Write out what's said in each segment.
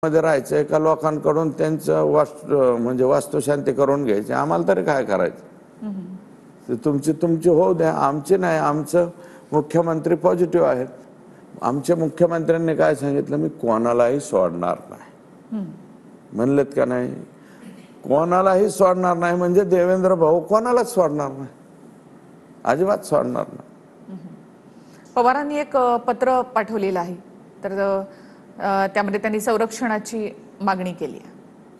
मध्ये राहायचं एका लोकांकडून त्यांचं म्हणजे वास्तुशांती करून घ्यायची, आम्हाला तरी काय करायचं? ते तुमची होऊ द्या, आमची नाही. आमचं मुख्यमंत्री पॉझिटिव्ह आहेत. आमच्या मुख्यमंत्र्यांनी काय सांगितलं, मी कोणालाही सोडणार नाही म्हणलेत का नाही? कोणालाही सोडणार नाही म्हणजे देवेंद्र भाऊ कोणालाच सोडणार नाही, अजिबात सोडणार नाही. पवारांनी एक पत्र पाठवलेलं आहे, तर त्यामध्ये त्यांनी संरक्षणाची मागणी केली आहे.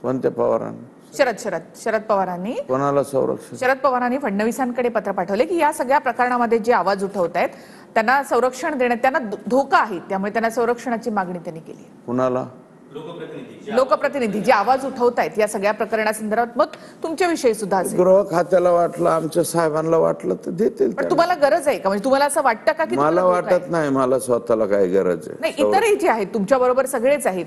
कोणत्या पवारांनी? शरद पवारांनी. कोणाला संरक्षण? शरद पवारांनी फडणवीसांकडे पत्र पाठवले की या सगळ्या प्रकरणामध्ये जे आवाज उठवत आहेत त्यांना संरक्षण देण्यात त्यांना धोका आहे, त्यामुळे त्यांना संरक्षणाची मागणी त्यांनी केली आहे. कुणाला? लोकप्रतिनिधी जे आवाज उठवत आहेत या सगळ्या प्रकरणासंदर्भात. मग तुमच्याविषयी सुद्धा असेल. गृह खात्याला वाटलं, आमच्या साहेबांना वाटलं तर देतील. पण तुम्हाला गरज आहे का? म्हणजे तुम्हाला असं वाटतं का की मला वाटत नाही, मला स्वतःला काय गरज आहे. नाही, इतरही जे आहेत तुमच्या बरोबर सगळेच आहेत.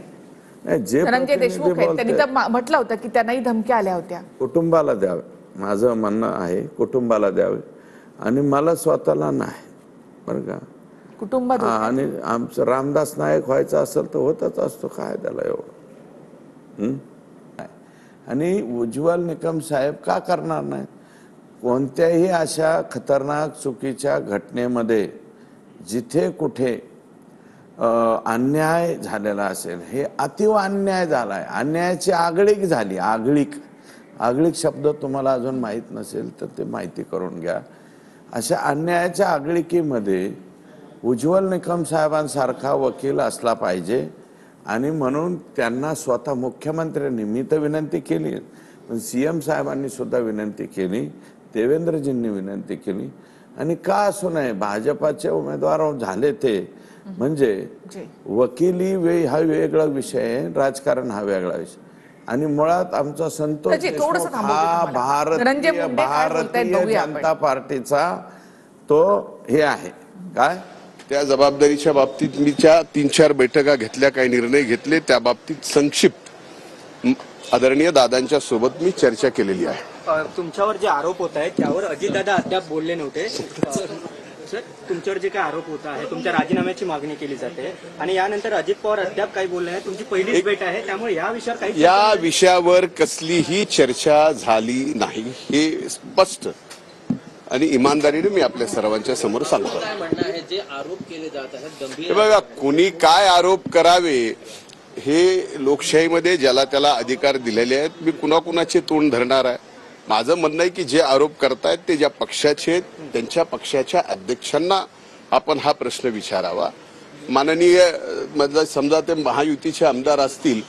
जे धनंजय देशमुख आहेत, त्यांनी तर म्हटलं होतं की त्यांनाही धमक्या आल्या होत्या. कुटुंबाला द्यावे, माझं म्हणणं आहे कुटुंबाला द्यावे, आणि मला स्वतःला नाही, बरं का? कुटुंबात आणि आमचं रामदास नाईक व्हायचं असेल तर होतच असतो, काय त्याला एवढं. आणि उज्ज्वल निकम साहेब का करणार नाहीत? कोणत्याही अशा खतरनाक चुकीच्या घटनेमध्ये जिथे कुठे अन्याय झालेला असेल, हे अतिव अन्याय झालाय, अन्यायाची आगळीक झाली. आगळीक शब्द तुम्हाला अजून माहीत नसेल तर ते माहिती करून घ्या. अशा अन्यायाच्या आगळीकीमध्ये उज्ज्वल निकम साहेबांसारखा वकील असला पाहिजे, आणि म्हणून त्यांना स्वतः मुख्यमंत्र्यांनी, मी तर विनंती केली, पण CM साहेबांनी सुद्धा विनंती केली, देवेंद्रजींनी विनंती केली, आणि का असू नये, भाजपाचे उमेदवार झाले ते म्हणजे वकिली हा वेगळा विषय आहे, राजकारण हा वेगळा विषय. आणि मुळात आमचा संतोष देशमुख हा भारतीय जनता पार्टीचा तो हे आहे. काय त्या जबाबदारीच्या बाबतीत मी 3-4 बैठका घेतल्या, काही निर्णय घेतले, त्या बाबतीत संक्षिप्त आदरणीय दादांच्या सोबत मी चर्चा केलेली आहे. तुमच्यावर जे आरोप होत आहेत त्यावर अजितदादा अद्याप बोलले नव्हते. सर, तुमच्यावर जे काही आरोप होत आहे, तुमच्या राजीनाम्याची मागणी केली जाते, आणि यानंतर अजित पवार अद्याप काही बोलले नाही. तुमची पहिलीच भेट आहे, त्यामुळे या विषयावर कसलीही चर्चा झाली नाही, हे स्पष्ट आणि इमानदारीने मी आपल्या सर्वांच्या समोर सांगतो. जे आरोप केले जात आहेत गंभीर, हे बघा, कोणी काय आरोप करावे हे लोकशाहीमध्ये ज्याला त्याला अधिकार दिलेले आहेत. मी कुणाकुणाचे तोंड धरणार आहे? माझं म्हणणं आहे की जे आरोप करतायत ते ज्या पक्षाचे आहेत त्यांच्या पक्षाच्या अध्यक्षांना आपण हा प्रश्न विचारावा. माननीय मतलब समजा ते महायुतीचे आमदार असतील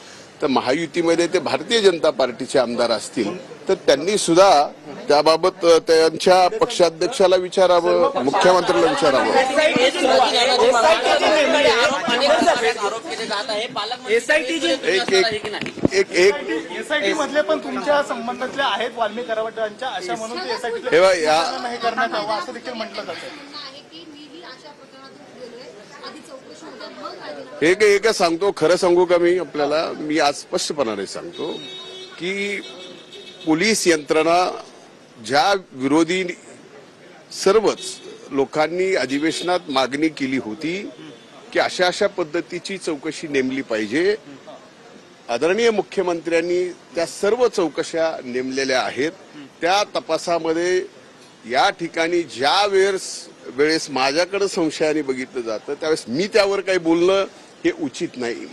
तर महायुतीमध्ये ते भारतीय जनता पार्टीचे आमदार असतील तर त्यांनी सुद्धा त्याबाबत त्यांच्या पक्षाध्यक्षाला विचारावं, मुख्यमंत्र्याला विचारावं. एसआयटी मधले पण तुमच्या संबंधातले आहेत वाल्मिक करावटांच्या, अशा म्हणून नाही करण्यात यावं असं देखील म्हटलं जातं. एक सांगतो, खरं सांगू का मी आज स्पष्टपणाने सांगतो की पोलीस यंत्रणा ज्या विरोधी सर्वच लोकांनी अधिवेशनात मागणी केली होती की अशा पद्धतीची चौकशी नेमली पाहिजे, आदरणीय मुख्यमंत्र्यांनी त्या सर्व चौकशा नेमलेल्या आहेत. त्या तपासामध्ये या ठिकाणी ज्या वेळेस माझ्याकडे संशयाने बघितलं जातं त्यावेळेस मी त्यावर काही बोलणं हे उचित नाही.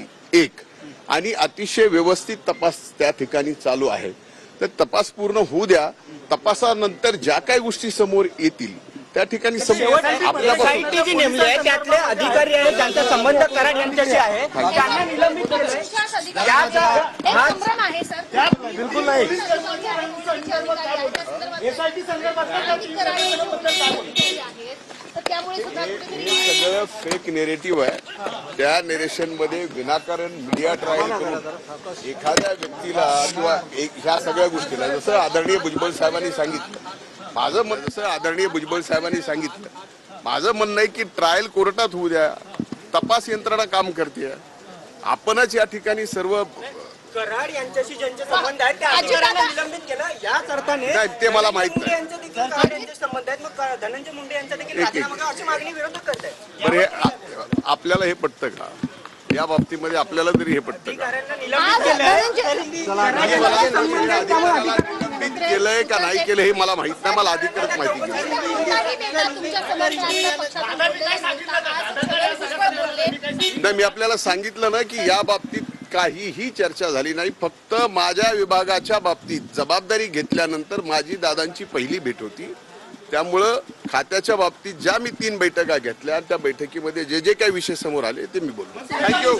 आणि अतिशय व्यवस्थित तपास त्या ठिकाणी चालू आहे, तर तपास पूर्ण होऊ द्या. तपासानंतर ज्या काही गोष्टी समोर येतील त्या ठिकाणी एसआयटी नेमली आहे त्यातले अधिकारी आहेत ज्यांचा संबंध कराड यांच्याशी आहे, त्यांना निलंबित केलंय. बिलकुल नाही. एसआयटी सगळं फेक नेरेटिव्ह आहे. त्या नेरेशन मध्ये विनाकारण मीडिया ट्रायल करून एखाद्या व्यक्तीला किंवा ह्या सगळ्या गोष्टीला, जसं आदरणीय भुजबळ साहेबांनी सांगितलं, माझं म्हणणं आहे की ट्रायल कोर्टात होऊ द्या, तपास यंत्रणा काम करते. आपणच या ठिकाणी सर्व कराड यांच्याशी ज्यांचे संबंध आहेत त्या अधिकाऱ्यांना निलंबित केलं, याच अर्थाने ते मला माहित नाही. संबंध आहेत, मग धनंजय मुंडे यांचा देखील राजीनामा अशी मागणी विरोधक करत आहेत. बरं, आपल्याला हे पटतं का? या बाबतीमध्ये आपल्याला तरी हे पटतं का? निलंबित केलंय का नाही केलं हे मला माहित नाही, मला अधिकारच माहिती नाही. मी आपल्याला सांगितलं ना की या बाबतीत काहीही चर्चा झाली नाही. फक्त माझ्या विभागाच्या बाबतीत जबाबदारी घेतल्यानंतर माझी दादांची पहिली भेट होती. त्यामुळं खात्याच्या बाबतीत ज्या मी 3 बैठका घेतल्या त्या बैठकीमध्ये जे जे काही विषय समोर आले ते मी बोललो. थँक्यू.